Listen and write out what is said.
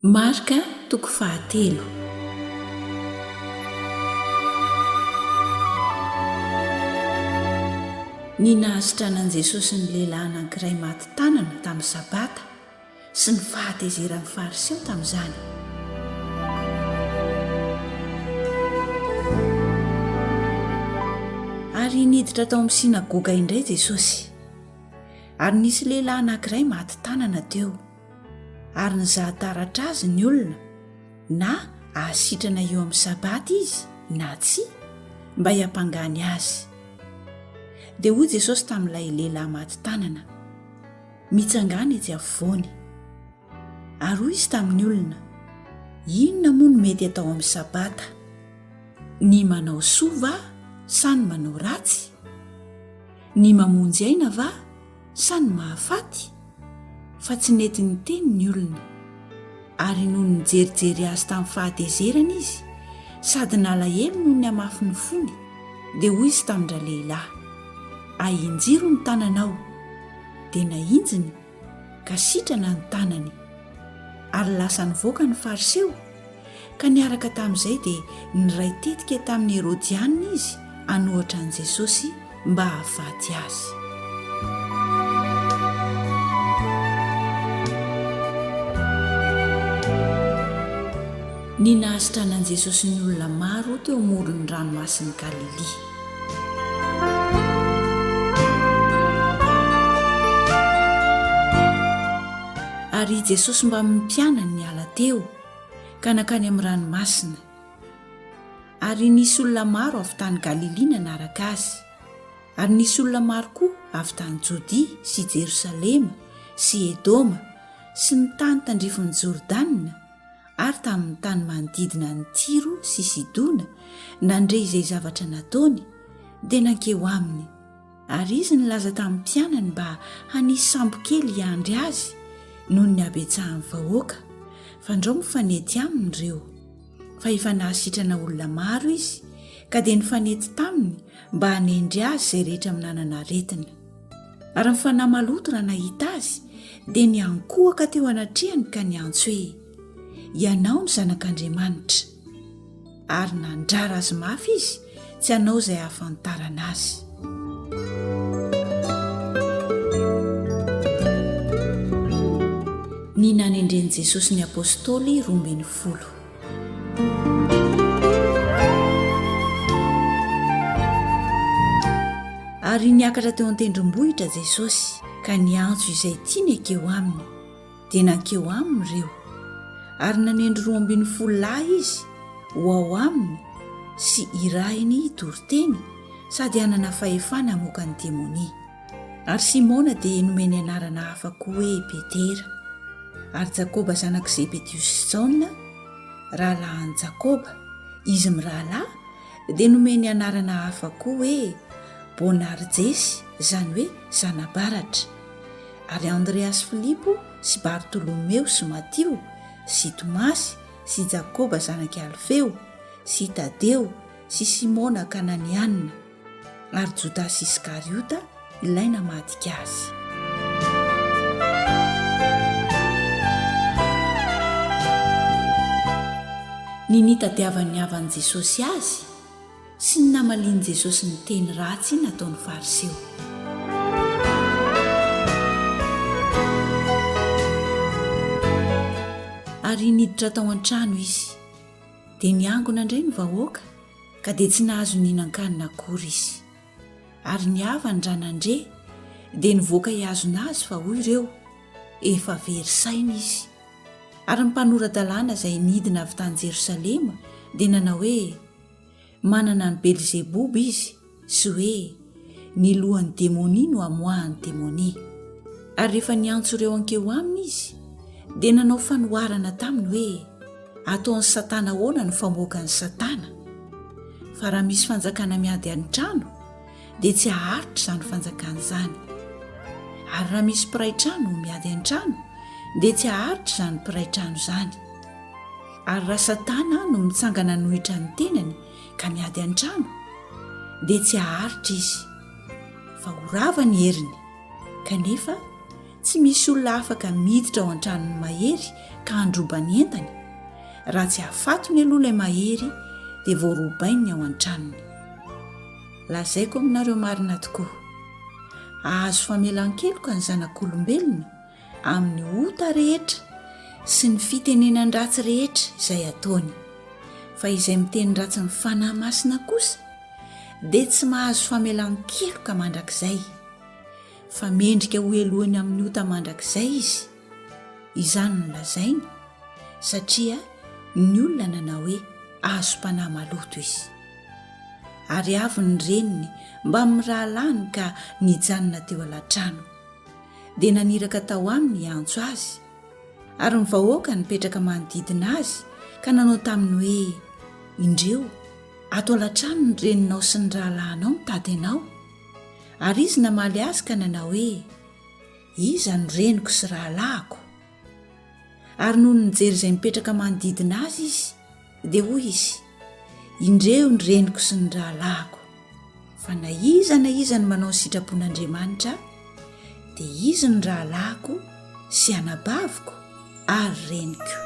Marka toko 7. Ny nahasitrana an'i Jesosy ny lehilahy anankiray maty tanana tamin'ny sabata sy ny fahatezeran'ny fariseo tamin'izany. Ary niditra tao amin'ny synagoga indray Jesosy, ary nisy lehilahy anankiray maty tanana teo. Ary nizaha taratra azy ny olona na hahasitrana eo amin'ny sabata izy na tsia mba hiampangany azy. Dia hoy Jesosy tamin'ilay lehilahy maty tanana, Mitsangàna etsy afovoany. Ary hoy izy tamin'ny olona, inona moa no mety hatao amin'ny sabata? Ny manao soa va sa ny manao ratsy? Ny mamonjy aina va sa ny mahafaty? Fa tsy nety ny teny ny olona. Ary noho ny jerijery azy tamin'ny fahatezerana izy, sady nalahelo noho ny hamafin'ny fony, dia hoy izy tamin-dralehilahy, ahinjiro ny tananao. Dia nahinjiny ka sitrana ny tanany. Ary lasa nivoaka ny fariseo, ka niaraka tamin'izay dia niray tetika tamin'ny Herodianina izy hanohatra an'i Jesosy mba hahafaty azy. Ny nahasitrana an'i Jesosy ny olona maro teo amoron'ny ranomasin'i Galili. Ary Jesosy mbamin'ny mpianany niala teo ka nakany amin'ny ranomasina. Ary nisy olona maro avy tany Galili nanaraka azy. Ary nisy olona maro koa avy tany Jodia sy Jerosalema sy Edoma sy ny tany tandrifon'ny Jordanina ary tamin'ny tany manodidina ny Tiro sy Sidona nandre izay zavatra nataony dia nankeo aminy. Ary izy nilaza tamin'ny mpianany mba hanisy sambo kely hiandry azy noho ny habetsahan'ny vahoaka, fa andreo mifanety aminy ireo. Fa efa nahasitrana olona maro izy ka dia nifanety taminy mba hanendry azy izay rehetra minanana aretina. Ary ny fanahy maloto raha nahita azy dia niankohaka teo anatrehany ka niantso hoe, ianao ny zanak'Andriamanitra. Ary nandrara azy mafy izy, tsy hanao izay hahafantarana azy. Ny nanendren'i Jesosy ny apôstôly 12. Ary niakatra teo an-tendrombohitra Jesosy ka niantso izay tiany akeo aminy, dia nankeo aminy ireo. Ary nanendry 12 lahy izy ho ao aminy sy irahiny toriteny sady hanana fahefana hamoaka ny demonia. Ary Simona dia nomeny anarana hafa koa hoe Petera. Ary Jakoba zanak' Zebediosy sy Jaona, rahalahin'i Jakoba, izy mirahalahy, dia nomeny anarana hafa koa hoe Boanerjesy, izany hoe zanabaratra. Ary Andreasy, Filipo sy Bartolomeo sy Matio sy Tomasy sy Jakoba zanak' Alfeo sy Tadeo sy Simona Kananianina ary Jodasy Iskariota ilay namadika azy. Ny nitadiavany havan'i Jesosy azy sy ny namalian'i Jesosy ny teny ratsy nataon'ny fariseo. Ary niditra tao an-trano izy, dia niangona indray ny vahoaka ka dia tsy nahazo nihinan-kanina akory izy. Ary niava ny ranandre dia nivoaka hiazona azy fa hoy ireo, efa very saina izy. Ary ny mpanorandalàna izay nidina avy tany Jerosalema dia nanao hoe, manana ny Belzebuba izy sy hoe ny lohan'ny demonia no hamoahany demonia. Ary rehefa niantso ireo ankeo aminy izy dia nanao fanoharana taminy hoe, ataon'ny Satana ahoana no famoaka ny Satana? Fa raha misy fanjakana miady an-trano dia tsy haharitra izany fanjakana izany. Ary raha misy mpiray-trano miady an-trano dia tsy haharitra izany mpiray-trano izany. Ary raha Satana no mitsangana nohitra ny tenany ka miady an-trano dia tsy haharitra izy, fa horava ny heriny, kanefa tsy misy olona afaka miditra ao an-tranony mahery ka handrobany entany raha tsy hafatony aloha ilay mahery dia voarobainy ao an-tranony. Lazaiko aminareo marina tokoa, ahazo famelan-keloka ny zanak'olombelona amin'ny ota rehetra sy ny fitenenan ratsy rehetra izay ataony, fa izay miteny ratsy ny fanahy masina kosa dia tsy mahazo famelan-keloka mandrakizay, fa mendrika ho elohany amin'ny ota mandrakizay izy. Izany no lazainy satria ny olona nanao hoe azo mpanahy maloto izy. Ary avy ny reniny mba mirahalahy ka nijanona teo alatrano, dia naniraka tao aminy hiantso azy, ary ny vahoaka nipetraka manodidina azy ka nanao taminy hoe, indreo ato alatrano ny reninao sy ny rahalahinao mitady anao. Ary izy namaly azy ka nanao hoe, iza ny reniko sy rahalahiko? Ary noho nijery izay mipetraka manodidina azy izy, dia hoy izy, indreo ny reniko sy ny rahalahiko. Fa na iza ny manao ny sitrapon'Andriamanitra, dia izy ny rahalahiko sy anabaviko ary reniko.